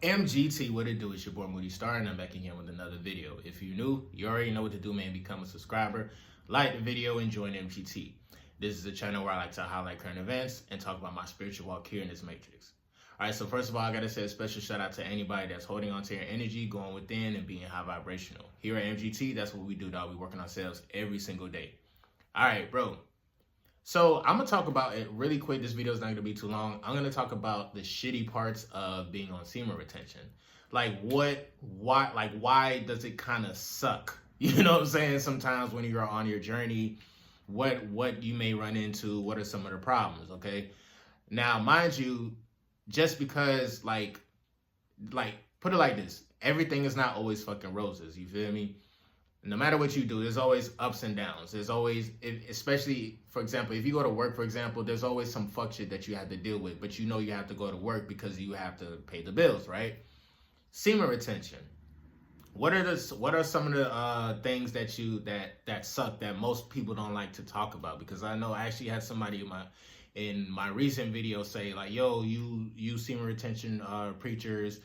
MGT, what it do? It's your boy Moody Starr, and I'm back again with another video. If you're new, you already know what to do, man. Become a subscriber, like the video, and join MGT. This is a channel where I like to highlight current events and talk about my spiritual walk here in this matrix. All right, so first of all, I gotta say a special shout out to anybody that's holding on to your energy, going within, and being high vibrational. Here at MGT, that's what we do, dog. We work on ourselves every single day. All right, bro. So I'm gonna talk about it really quick. This video is not gonna be too long. I'm gonna talk about the shitty parts of being on semen retention. Like why does it kind of suck? You know what I'm saying? Sometimes when you're on your journey, what you may run into, what are some of the problems, okay? Now, mind you, just because like put it like this, everything is not always fucking roses, you feel me? No matter what you do, there's always ups and downs. There's always, especially, for example, if you go to work, for example, there's always some fuck shit that you have to deal with, but you know you have to go to work because you have to pay the bills, right? Semen retention. What are some of the things that suck that most people don't like to talk about? Because I know I actually had somebody in my recent video say like, yo, you semen retention preachers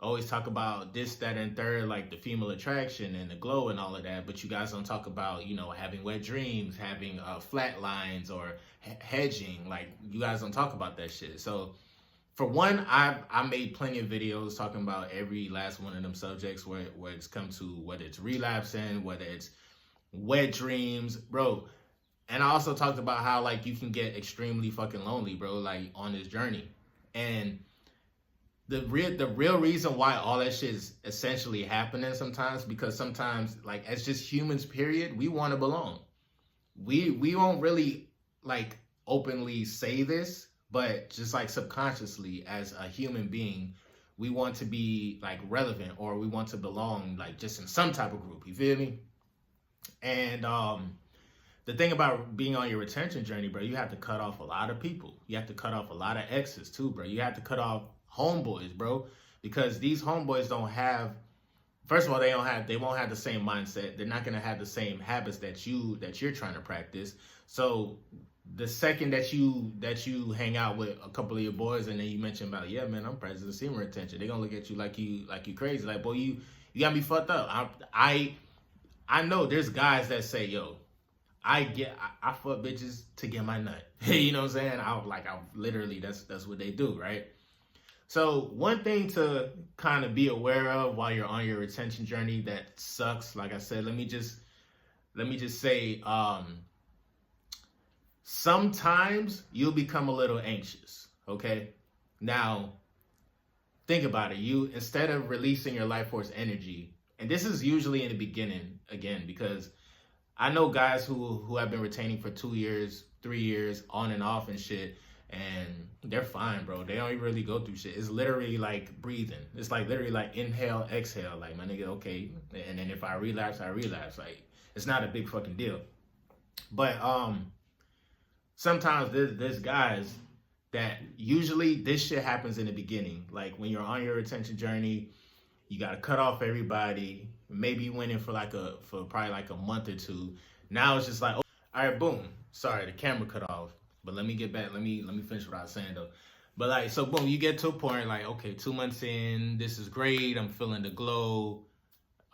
always talk about this, that, and third, like the female attraction and the glow and all of that, but you guys don't talk about, you know, having wet dreams, having flat lines or hedging. Like, you guys don't talk about that shit. So for one, I made plenty of videos talking about every last one of them subjects where it's come to, whether it's relapsing, whether it's wet dreams, bro. And I also talked about how like you can get extremely fucking lonely, bro, like on this journey. And the real reason why all that shit is essentially happening sometimes, because sometimes, like, as just humans, period, we want to belong. We won't really like openly say this, but just like subconsciously as a human being, we want to be like relevant, or we want to belong like just in some type of group, you feel me? And the thing about being on your retention journey, bro, you have to cut off a lot of people. You have to cut off a lot of exes too, bro. You have to cut off homeboys, bro, because these homeboys don't have, first of all, they won't have the same mindset. They're not going to have the same habits that you're trying to practice. So the second that you hang out with a couple of your boys and then you mention about, yeah, man, I'm practicing semen retention, they're gonna look at you like you crazy, like, boy, you got me fucked up. I know there's guys that say, yo, I fuck bitches to get my nut. You know what I'm saying? I literally, that's what they do, right? So one thing to kind of be aware of while you're on your retention journey that sucks, like I said, let me just say, sometimes you'll become a little anxious, okay? Now, think about it. You, instead of releasing your life force energy, and this is usually in the beginning, again, because I know guys who have been retaining for 2 years, 3 years, on and off and shit, and they're fine, bro. They don't even really go through shit. It's literally like breathing. It's like literally like inhale, exhale. Like, my nigga, okay. And then if I relapse, I relapse. Like, it's not a big fucking deal. But sometimes there's guys that usually this shit happens in the beginning. Like when you're on your retention journey, you gotta cut off everybody. Maybe you went in for probably like a month or two. Now it's just like, oh, all right, boom. Sorry, the camera cut off. But let me get back. Let me finish what I was saying though. But like, so boom, you get to a point like, okay, 2 months in, this is great. I'm feeling the glow.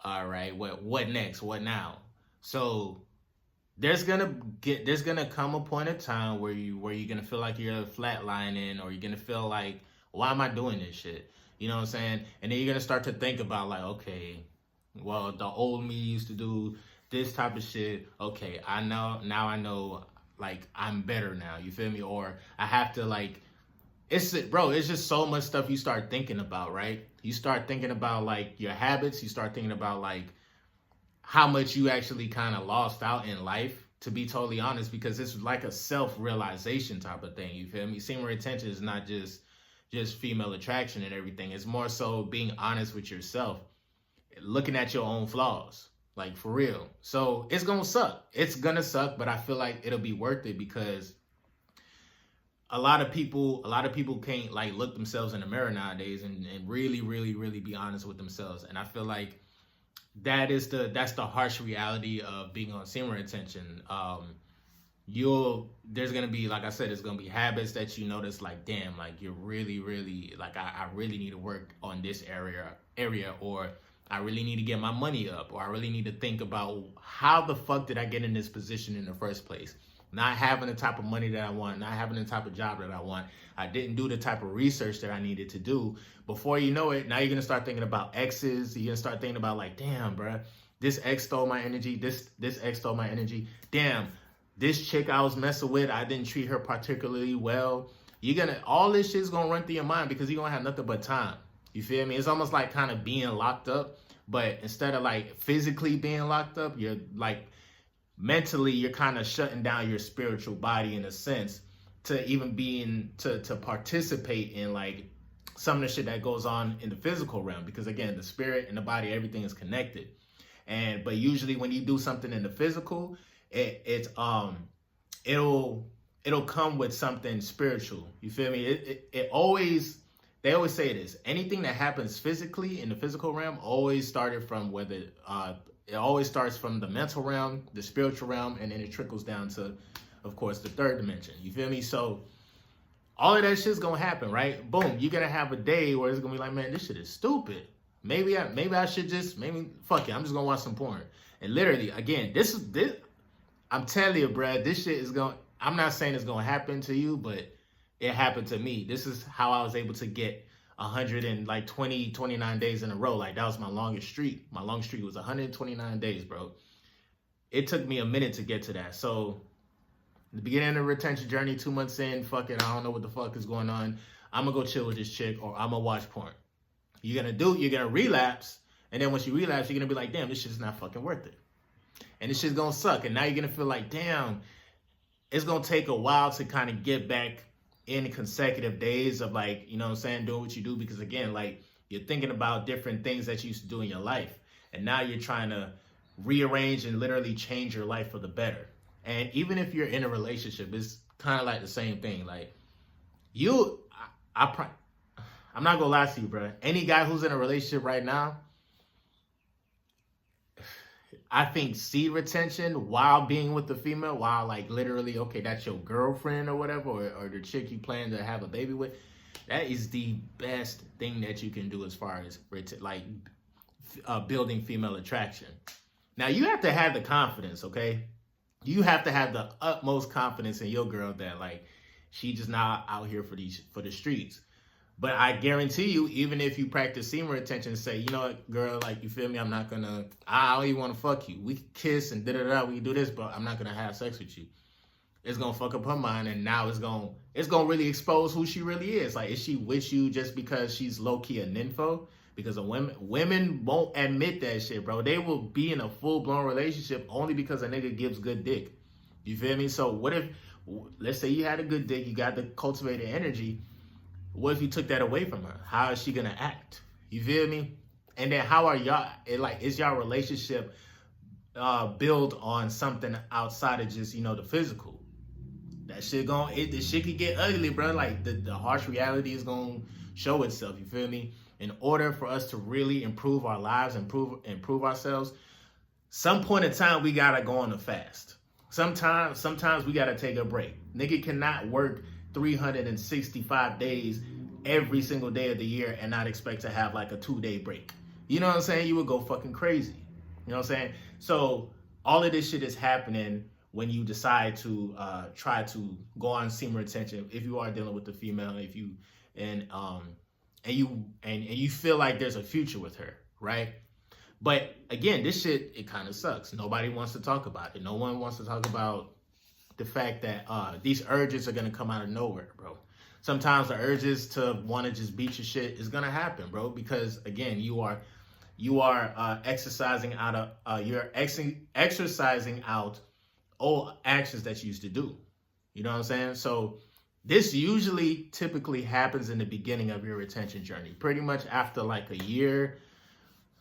All right, what next? What now? So there's gonna come a point in time where you're gonna feel like you're flatlining, or you're gonna feel like, why am I doing this shit? You know what I'm saying? And then you're gonna start to think about like, okay, well, the old me used to do this type of shit. Okay, I know, like, I'm better now, you feel me? Or I have to, like, it's just so much stuff you start thinking about, right? You start thinking about like your habits. You start thinking about like how much you actually kind of lost out in life, to be totally honest, because it's like a self-realization type of thing, you feel me? Semen retention is not just female attraction and everything. It's more so being honest with yourself, looking at your own flaws, like, for real. So it's gonna suck. It's gonna suck, but I feel like it'll be worth it, because a lot of people can't like look themselves in the mirror nowadays and really, really, really be honest with themselves. And I feel like that's the harsh reality of being on semen retention. there's gonna be, like I said, there's gonna be habits that you notice, like, damn, like you're really like, I really need to work on this area, or I really need to get my money up, or I really need to think about how the fuck did I get in this position in the first place. Not having the type of money that I want, not having the type of job that I want. I didn't do the type of research that I needed to do. Before you know it, now you're gonna start thinking about exes. You're gonna start thinking about, like, damn, bruh, this ex stole my energy. This ex stole my energy. Damn, this chick I was messing with, I didn't treat her particularly well. All this shit's gonna run through your mind because you're gonna have nothing but time. You feel me? It's almost like kind of being locked up, but instead of like physically being locked up, you're like mentally, you're kind of shutting down your spiritual body in a sense to even to participate in like some of the shit that goes on in the physical realm, because again, the spirit and the body, everything is connected. But usually when you do something in the physical, it'll come with something spiritual. You feel me? They always say this. Anything that happens physically in the physical realm always started from it always starts from the mental realm, the spiritual realm, and then it trickles down to, of course, the third dimension. You feel me? So all of that shit's gonna happen, right? Boom, you're gonna have a day where it's gonna be like, man, this shit is stupid. Maybe I should just, fuck it, I'm just gonna watch some porn. And literally, again, this I'm telling you, bruh, this shit is I'm not saying it's gonna happen to you, but it happened to me. This is how I was able to get 29 days in a row. Like, that was my longest streak. My longest streak was 129 days, bro. It took me a minute to get to that. So the beginning of the retention journey, 2 months in, fuck it, I don't know what the fuck is going on. I'm gonna go chill with this chick, or I'm gonna watch porn. You're gonna relapse, and then once you relapse, you're gonna be like, damn, this shit's not fucking worth it. And this shit's gonna suck. And now you're gonna feel like, damn, it's gonna take a while to kind of get back in consecutive days of, like, you know what I'm saying, doing what you do, because again, like, you're thinking about different things that you used to do in your life, and now you're trying to rearrange and literally change your life for the better. And even if you're in a relationship, it's kind of like the same thing. Like, I'm not gonna lie to you, bro. Any guy who's in a relationship right now, I think seed retention while being with the female, while like literally, okay, that's your girlfriend or whatever, or the chick you plan to have a baby with, that is the best thing that you can do as far as building female attraction. Now, you have to have the confidence, okay? You have to have the utmost confidence in your girl that, like, she just not out here for the streets. But I guarantee you, even if you practice semen retention and say, you know what, girl, like, you feel me? I don't even want to fuck you. We can kiss and da-da-da, we can do this, but I'm not going to have sex with you. It's going to fuck up her mind, and now it's going to really expose who she really is. Like, is she with you just because she's low-key a nympho? Because women won't admit that shit, bro. They will be in a full-blown relationship only because a nigga gives good dick. You feel me? So what if, let's say you had a good dick, you got the cultivated energy, what if you took that away from her? How is she gonna act? You feel me? And then how are y'all, is y'all relationship built on something outside of just, the physical? That shit the shit could get ugly, bro. Like, the harsh reality is gonna show itself, you feel me? In order for us to really improve our lives, improve ourselves, some point in time we gotta go on a fast. Sometimes we gotta take a break. Nigga cannot work 365 days every single day of the year and not expect to have like a 2-day break. You know what I'm saying? You would go fucking crazy. You know what I'm saying? So all of this shit is happening when you decide to try to go on semen retention. If you are dealing with the female, and you feel like there's a future with her, right? But again, this shit, it kind of sucks. Nobody wants to talk about it. No one wants to talk about the fact that these urges are going to come out of nowhere, bro. Sometimes the urges to want to just beat your shit is going to happen, bro, because again, you are exercising out old actions that you used to do. You know what I'm saying? So this typically happens in the beginning of your retention journey, pretty much after like a year.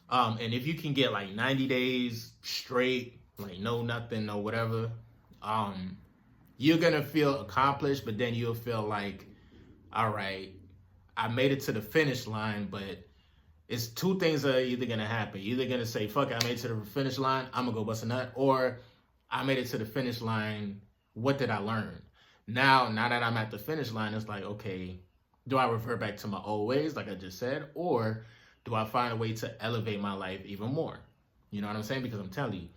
And if you can get like 90 days straight, like no nothing, no whatever, you're going to feel accomplished, but then you'll feel like, all right, I made it to the finish line, but it's two things that are either going to happen. You're either going to say, fuck it, I made it to the finish line, I'm going to go bust a nut, or I made it to the finish line what did I learn? Now that I'm at the finish line, it's like, okay, do I revert back to my old ways, like I just said, or do I find a way to elevate my life even more? You know what I'm saying? Because I'm telling you,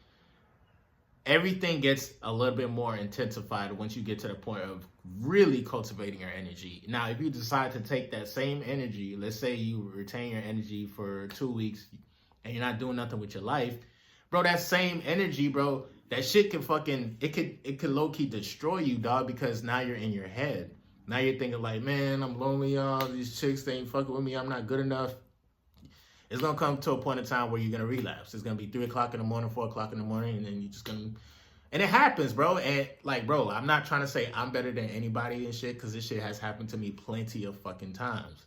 everything gets a little bit more intensified once you get to the point of really cultivating your energy. Now, if you decide to take that same energy, let's say you retain your energy for 2 weeks and you're not doing nothing with your life, bro, that same energy, bro, that shit can fucking, it could low-key destroy you, dog, because now you're in your head. Now you're thinking like, man, I'm lonely, y'all. These chicks, they ain't fucking with me. I'm not good enough. It's going to come to a point in time where you're going to relapse. It's going to be 3 o'clock in the morning, 4 o'clock in the morning, and then you're just going to... And it happens, bro. And, like, bro, I'm not trying to say I'm better than anybody and shit, because this shit has happened to me plenty of fucking times.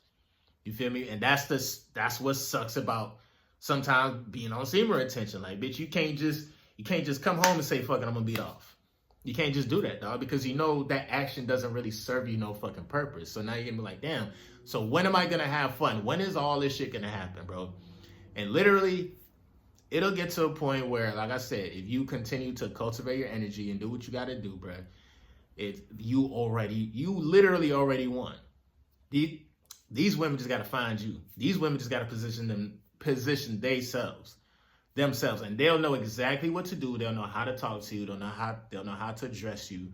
You feel me? And that's what sucks about sometimes being on semen retention. Like, bitch, you can't just come home and say, fuck it, I'm going to beat off. You can't just do that, dog, because you know that action doesn't really serve you no fucking purpose. So now you're going to be like, damn, so when am I going to have fun? When is all this shit going to happen, bro? And literally, it'll get to a point where, like I said, if you continue to cultivate your energy and do what you got to do, bro, you literally already won. These women just got to find you. These women just got to position themselves, and they'll know exactly what to do. They'll know how to talk to you. They'll know how to address you.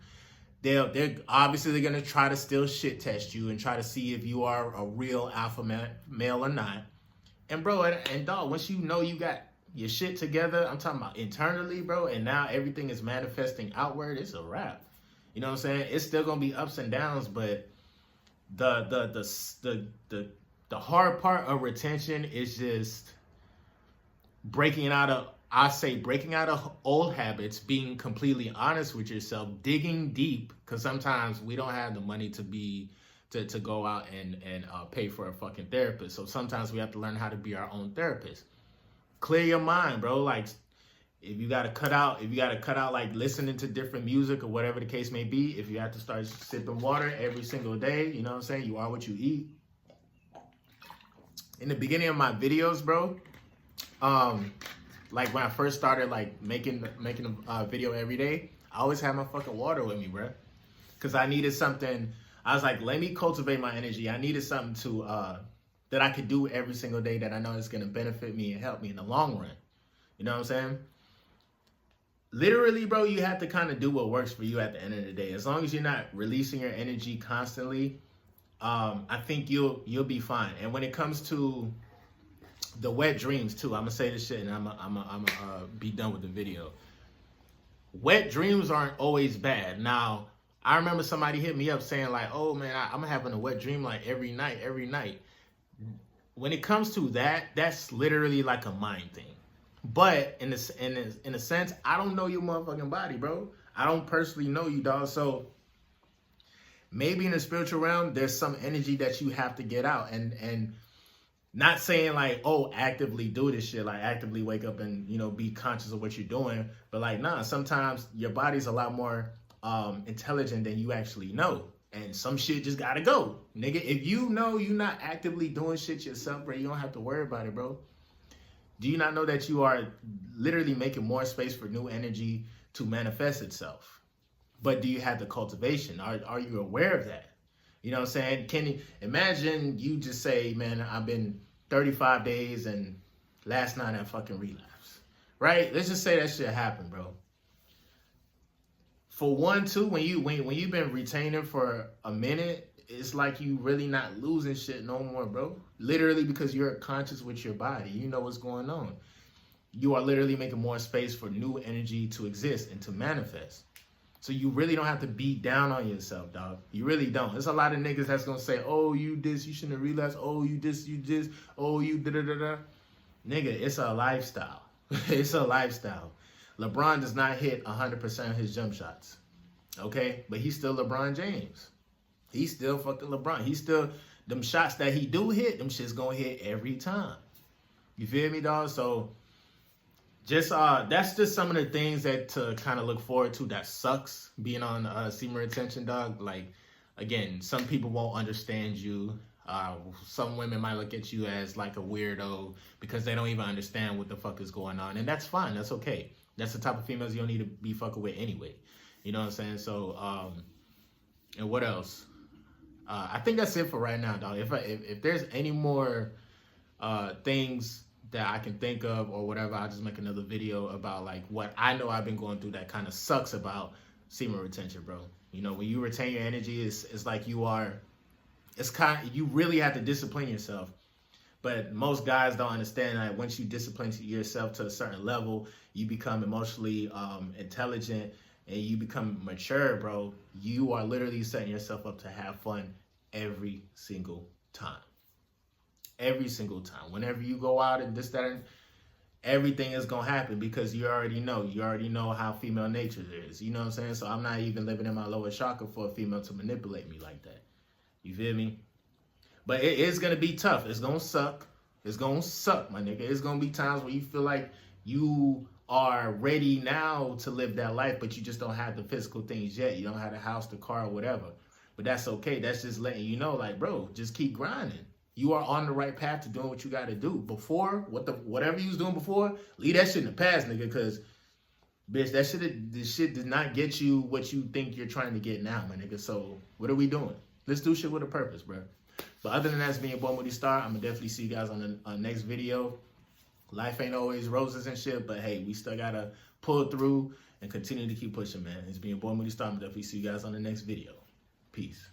They're obviously gonna try to still shit test you and try to see if you are a real alpha male or not. And bro, and dog, once you know you got your shit together, I'm talking about internally, bro, and now everything is manifesting outward, it's a wrap. You know what I'm saying? It's still gonna be ups and downs, but the hard part of retention is just breaking out of old habits, being completely honest with yourself, digging deep, because sometimes we don't have the money to go out and pay for a fucking therapist. So sometimes we have to learn how to be our own therapist. Clear your mind, bro. Like, if you gotta cut out like listening to different music or whatever the case may be, if you have to start sipping water every single day, you know what I'm saying? You are what you eat. In the beginning of my videos, bro, like when I first started like making a video every day, I always had my fucking water with me, bro, because I needed something. I was like, let me cultivate my energy. I needed something to that I could do every single day that I know is gonna benefit me and help me in the long run. You know what I'm saying? Literally, bro, you have to kind of do what works for you at the end of the day. As long as you're not releasing your energy constantly, I think you'll be fine. And when it comes to the wet dreams too, I'm gonna say this shit and I'm gonna be done with the video. Wet dreams aren't always bad. Now, I remember somebody hit me up saying like, oh man, I'm having a wet dream like every night. When it comes to that, that's literally like a mind thing. But in a sense, I don't know your motherfucking body, bro. I don't personally know you, dog. So maybe in the spiritual realm, there's some energy that you have to get out, and not saying like, oh, actively do this shit, like actively wake up and, you know, be conscious of what you're doing. But like, nah, sometimes your body's a lot more intelligent than you actually know. And some shit just gotta go. Nigga, if you know you're not actively doing shit yourself, bro, you don't have to worry about it, bro. Do you not know that you are literally making more space for new energy to manifest itself? But do you have the cultivation? Are you aware of that? You know what I'm saying? Can you imagine you just say, man, I've been 35 days and last night I fucking relapsed, right? Let's just say that shit happened, bro. For one, too, when you've been retaining for a minute, it's like you really not losing shit no more, bro. Literally, because you're conscious with your body. You know what's going on. You are literally making more space for new energy to exist and to manifest. So you really don't have to beat down on yourself, dog. You really don't. There's a lot of niggas that's gonna say, oh, you this, you shouldn't have relapsed. Oh, you this, oh, you da-da-da-da. Nigga, it's a lifestyle. It's a lifestyle. LeBron does not hit 100% of his jump shots, okay? But he's still LeBron James. He's still fucking LeBron. He's still, them shots that he do hit, them shit's gonna hit every time. You feel me, dog? So just that's just some of the things that to kind of look forward to that sucks being on semen retention, dog. Like, again, some people won't understand you. Some women might look at you as like a weirdo because they don't even understand what the fuck is going on. And that's fine. That's okay. That's the type of females you don't need to be fucking with anyway. You know what I'm saying? So, and what else? I think that's it for right now, dog. If there's any more things that I can think of or whatever, I'll just make another video about like what I know I've been going through that kind of sucks about semen retention, bro. You know, when you retain your energy, it's like you really have to discipline yourself. But most guys don't understand that once you discipline yourself to a certain level, you become emotionally intelligent and you become mature, bro. You are literally setting yourself up to have fun every single time. Every single time. Whenever you go out and this, that, and everything is going to happen because you already know. You already know how female nature is. You know what I'm saying? So I'm not even living in my lower chakra for a female to manipulate me like that. You feel me? But it is going to be tough. It's going to suck. It's going to suck, my nigga. It's going to be times where you feel like you are ready now to live that life, but you just don't have the physical things yet. You don't have the house, the car, or whatever. But that's okay. That's just letting you know, like, bro, just keep grinding. You are on the right path to doing what you got to do. Before, whatever you was doing before, leave that shit in the past, nigga, because, bitch, this shit did not get you what you think you're trying to get now, my nigga. So what are we doing? Let's do shit with a purpose, bro. But other than that, it's me and boy Moody Starr. I'm going to definitely see you guys on the next video. Life ain't always roses and shit, but hey, we still got to pull through and continue to keep pushing, man. It's me and boy Moody Starr. I'm going to definitely see you guys on the next video. Peace.